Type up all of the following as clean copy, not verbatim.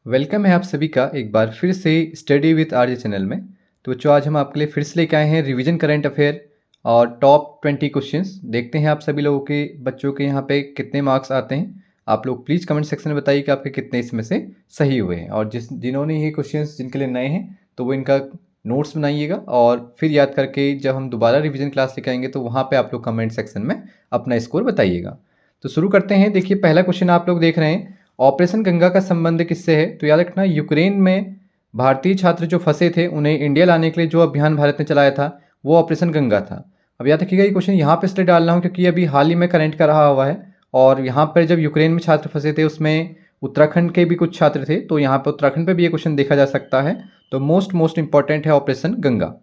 Welcome है आप सभी का एक बार फिर से स्टडी विद आरजे चैनल में। तो बच्चों, आज हम आपके लिए फिर से लेके आए हैं रिवीजन करंट अफेयर और टॉप 20 क्वेश्चंस। देखते हैं आप सभी लोगों के बच्चों के यहाँ पे कितने मार्क्स आते हैं। आप लोग प्लीज़ कमेंट सेक्शन में बताइए कि आपके कितने इसमें से सही हुए हैं, और जिन्होंने ये क्वेश्चंस जिनके लिए नए हैं तो वो इनका नोट्स बनाइएगा और फिर याद करके जब हम दोबारा रिविजन क्लास लेके आएंगे तो वहाँ पर आप लोग कमेंट सेक्शन में अपना स्कोर बताइएगा। तो शुरू करते हैं। देखिए, पहला क्वेश्चन आप लोग देख रहे हैं, ऑपरेशन गंगा का संबंध किससे है? तो याद रखना, यूक्रेन में भारतीय छात्र जो फंसे थे उन्हें इंडिया लाने के लिए जो अभियान भारत ने चलाया था वो ऑपरेशन गंगा था। अब याद रखिएगा, ये क्वेश्चन यहाँ पे इसलिए डाल रहा हूँ क्योंकि अभी हाल ही में करंट का रहा हुआ है, और यहाँ पर जब यूक्रेन में छात्र फंसे थे उसमें उत्तराखंड के भी कुछ छात्र थे, तो यहाँ पर उत्तराखंड पर भी ये क्वेश्चन देखा जा सकता है। तो मोस्ट इंपॉर्टेंट है ऑपरेशन गंगा।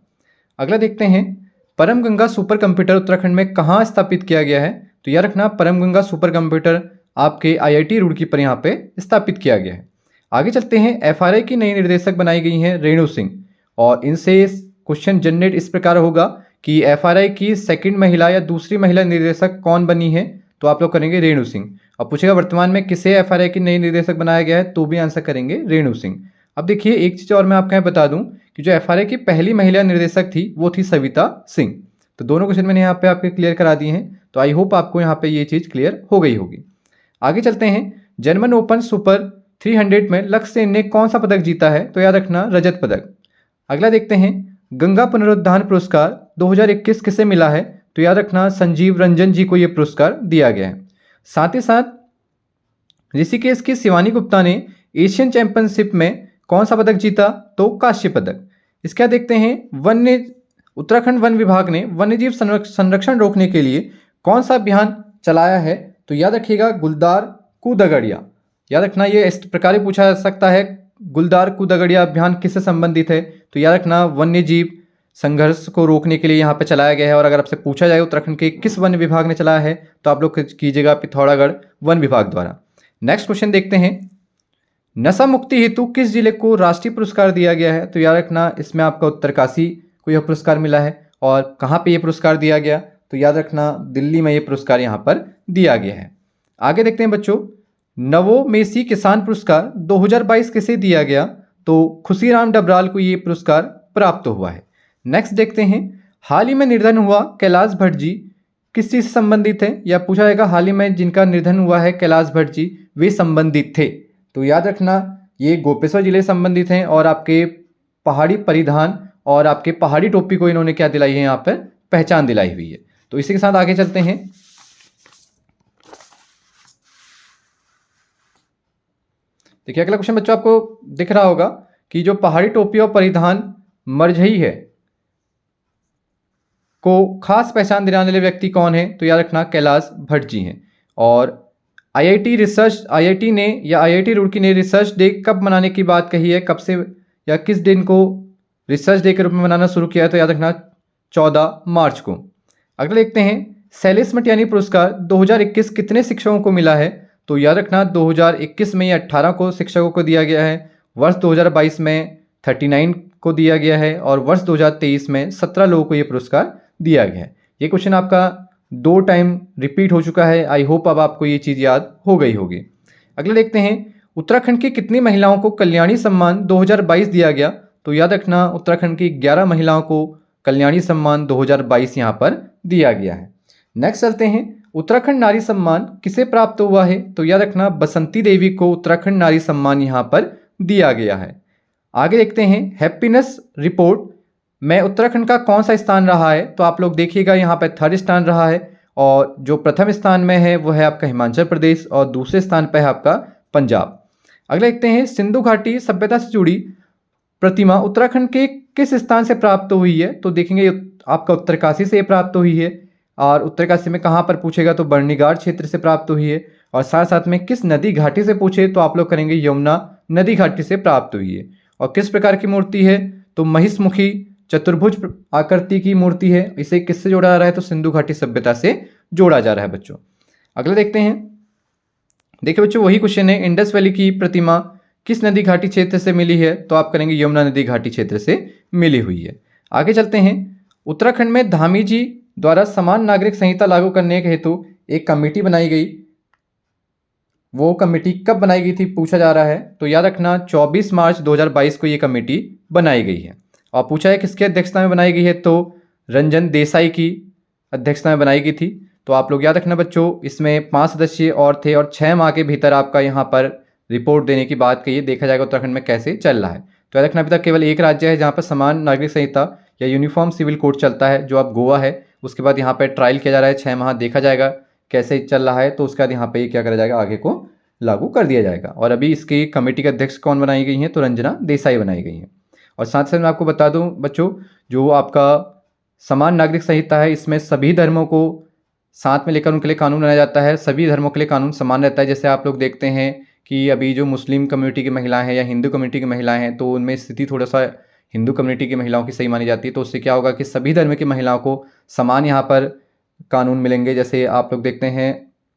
अगला देखते हैं, परम गंगा सुपर कंप्यूटर उत्तराखंड में कहाँ स्थापित किया गया है? तो याद रखना, परम गंगा सुपर कंप्यूटर आपके आईआईटी रुड़की पर यहाँ पे स्थापित किया गया है। आगे चलते हैं, एफआरआई की नई निर्देशक बनाई गई हैं रेणु सिंह, और इनसे क्वेश्चन जनरेट इस प्रकार होगा कि एफआरआई की सेकंड महिला या दूसरी महिला निर्देशक कौन बनी है? तो आप लोग करेंगे रेणु सिंह। अब पूछेगा वर्तमान में किसे एफआरआई की नई निर्देशक बनाया गया है, तो भी आंसर करेंगे रेणु सिंह। अब देखिए, एक चीज़ और मैं आपको यहाँ बता दूं कि जो एफआरआई की पहली महिला निर्देशक थी वो थी सविता सिंह। तो दोनों क्वेश्चन मैंने यहाँ पे आपके क्लियर करा दिए हैं, तो आई होप आपको यहाँ पे ये चीज़ क्लियर हो गई होगी। आगे चलते हैं, जर्मन ओपन सुपर 300 में लक्ष्य सेन ने कौन सा पदक जीता है? तो याद रखना, रजत पदक। अगला देखते हैं, गंगा पुनरुद्धार पुरस्कार 2021 किसे मिला है? तो याद रखना, संजीव रंजन जी को यह पुरस्कार दिया गया है। साथ ही साथ ऋषिकेश की शिवानी गुप्ता ने एशियन चैंपियनशिप में कौन सा पदक जीता? तो कांस्य पदक। इसके बाद देखते हैं, उत्तराखंड वन विभाग ने वन्यजीव संरक्षण रोकने के लिए कौन सा अभियान चलाया है? तो याद रखिएगा, गुलदार कूदगड़िया। याद रखना, ये इस प्रकार ही पूछा जा सकता है, गुलदार कूदगड़िया अभियान किससे संबंधित है? तो याद रखना, वन्य जीव संघर्ष को रोकने के लिए यहाँ पे चलाया गया है। और अगर आपसे पूछा जाए उत्तराखंड के किस वन विभाग ने चलाया है, तो आप लोग कीजिएगा पिथौरागढ़ वन विभाग द्वारा। नेक्स्ट क्वेश्चन देखते हैं, नशा मुक्ति हेतु किस जिले को राष्ट्रीय पुरस्कार दिया गया है? तो याद रखना, इसमें आपका उत्तरकाशी को यह पुरस्कार मिला है। और कहाँ पे यह पुरस्कार दिया गया? तो याद रखना, दिल्ली में यह पुरस्कार यहाँ पर दिया गया है। आगे देखते हैं बच्चों, नवोमेसी किसान पुरस्कार 2022 किसे दिया गया? तो खुशीराम डबराल को ये पुरस्कार प्राप्त हुआ है। नेक्स्ट देखते हैं, हाल ही में निधन हुआ कैलाश भट्ट जी किस चीज से संबंधित है? या पूछा जाएगा, हाल ही में जिनका निधन हुआ है कैलाश भट्ट जी, वे संबंधित थे। तो याद रखना, ये गोपेश्वर जिले से संबंधित हैं, और आपके पहाड़ी परिधान और आपके पहाड़ी टोपी को इन्होंने क्या दिलाई है? यहाँ पर पहचान दिलाई हुई है। तो इसी के साथ आगे चलते हैं। देखिए, अगला क्वेश्चन बच्चों आपको दिख रहा होगा कि जो पहाड़ी टोपी और परिधान मरझई है को खास पहचान दिलाने वाले व्यक्ति कौन है? तो याद रखना, कैलाश भट्ट जी हैं। और आईआईटी ने या आईआईटी रुड़की ने रिसर्च डे कब मनाने की बात कही है? कब से या किस दिन को रिसर्च डे के रूप में मनाना शुरू किया है? तो याद रखना, 14 मार्च को। अगला देखते हैं, शैलेश मटियानी पुरस्कार 2021 कितने शिक्षकों को मिला है? तो याद रखना, 2021 में 18 को शिक्षकों को दिया गया है, वर्ष 2022 में 39 को दिया गया है, और वर्ष 2023 में 17 लोगों को यह पुरस्कार दिया गया है। ये क्वेश्चन आपका 2 टाइम रिपीट हो चुका है। आई होप अब आपको ये चीज़ याद हो गई होगी। अगले देखते हैं, उत्तराखंड की कितनी महिलाओं को कल्याणी सम्मान 2022 दिया गया? तो याद रखना, उत्तराखंड की 11 महिलाओं को कल्याणी सम्मान 2022 यहाँ पर दिया गया है। नेक्स्ट चलते हैं, उत्तराखंड नारी सम्मान किसे प्राप्त हुआ है? तो याद रखना, बसंती देवी को उत्तराखंड नारी सम्मान यहाँ पर दिया गया है। आगे देखते हैं, हैप्पीनेस रिपोर्ट में उत्तराखंड का कौन सा स्थान रहा है? तो आप लोग देखिएगा, यहाँ पर 3rd स्थान रहा है, और जो प्रथम स्थान में है वो है आपका हिमाचल प्रदेश, और दूसरे स्थान पर है आपका पंजाब। अगले देखते हैं, सिंधु घाटी सभ्यता से जुड़ी प्रतिमा उत्तराखंड के किस स्थान से प्राप्त हुई है? तो देखेंगे आपका उत्तरकाशी से प्राप्त हुई है, और उत्तरकाशी में कहाँ पर पूछेगा तो बर्नीघाट क्षेत्र से प्राप्त हुई है। और साथ साथ में किस नदी घाटी से पूछे तो आप लोग करेंगे यमुना नदी घाटी से प्राप्त हुई है। और किस प्रकार की मूर्ति है? तो महिषमुखी चतुर्भुज आकृति की मूर्ति है। इसे किससे जोड़ा जा रहा है? तो सिंधु घाटी सभ्यता से जोड़ा जा रहा है बच्चों। अगले देखते हैं, देखिए बच्चों, वही क्वेश्चन है, इंडस वैली की प्रतिमा किस नदी घाटी क्षेत्र से मिली है? तो आप करेंगे यमुना नदी घाटी क्षेत्र से मिली हुई है। आगे चलते हैं, उत्तराखंड में धामी जी द्वारा समान नागरिक संहिता लागू करने के हेतु एक कमेटी बनाई गई वो कमेटी कब बनाई गई थी पूछा जा रहा है। तो याद रखना 24 मार्च 2022 को ये कमेटी बनाई गई है। और पूछा है किसकी अध्यक्षता में बनाई गई है, तो रंजन देसाई की अध्यक्षता में बनाई गई थी। तो आप लोग याद रखना बच्चों, इसमें 5 सदस्य और थे और 6 माह के भीतर आपका यहाँ पर रिपोर्ट देने की बात कही है। देखा जाएगा उत्तराखंड में कैसे चल रहा है। तो याद रखना अभी तक केवल एक राज्य है जहाँ पर समान नागरिक संहिता या यूनिफॉर्म सिविल कोड चलता है, जो अब गोवा है। उसके बाद यहाँ पर ट्रायल किया जा रहा है 6 माह, देखा जाएगा कैसे चल रहा है। तो उसके बाद यहाँ पे क्या करा जाएगा, आगे को लागू कर दिया जाएगा। और अभी इसकी कमेटी के अध्यक्ष कौन बनाई गई हैं, तो रंजना देसाई बनाई गई हैं। और साथ साथ मैं आपको बता दूं बच्चों, जो आपका समान नागरिक संहिता है, इसमें सभी धर्मों को साथ में लेकर उनके लिए कानून बनाया जाता है। सभी धर्मों के लिए कानून समान रहता है। जैसे आप लोग देखते हैं कि अभी जो मुस्लिम कम्युनिटी की महिलाएं हैं या हिंदू कम्युनिटी की महिलाएं हैं, तो उनमें स्थिति थोड़ा सा हिंदू कम्युनिटी की महिलाओं की सही मानी जाती है। तो उससे क्या होगा कि सभी धर्म की महिलाओं को समान यहाँ पर कानून मिलेंगे। जैसे आप लोग देखते हैं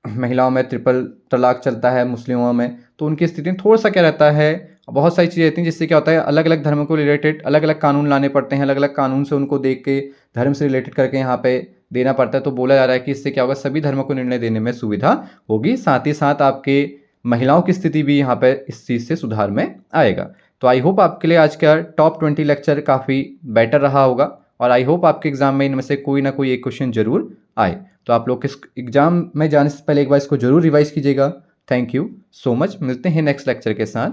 महिलाओं में ट्रिपल तलाक चलता है, मुस्लिमों में तो उनकी स्थिति में थोड़ा सा क्या रहता है, बहुत सारी चीज़ें रहती हैं जिससे क्या होता है अलग अलग धर्मों को रिलेटेड अलग अलग कानून लाने पड़ते हैं। अलग अलग कानून से उनको देख के धर्म से रिलेटेड करके यहाँ पे देना पड़ता है। तो बोला जा रहा है कि इससे क्या होगा, सभी धर्मों को निर्णय देने में सुविधा होगी। साथ ही साथ आपके महिलाओं की स्थिति भी यहाँ पर इस चीज़ से सुधार में आएगा। तो आई होप आपके लिए आज का टॉप 20 लेक्चर काफ़ी बेटर रहा होगा। और आई होप आपके एग्जाम में इनमें से कोई ना कोई एक क्वेश्चन जरूर आए। तो आप लोग इस एग्जाम में जाने से पहले एक बार इसको जरूर रिवाइज कीजिएगा। Thank you so much. मिलते हैं नेक्स्ट लेक्चर के साथ।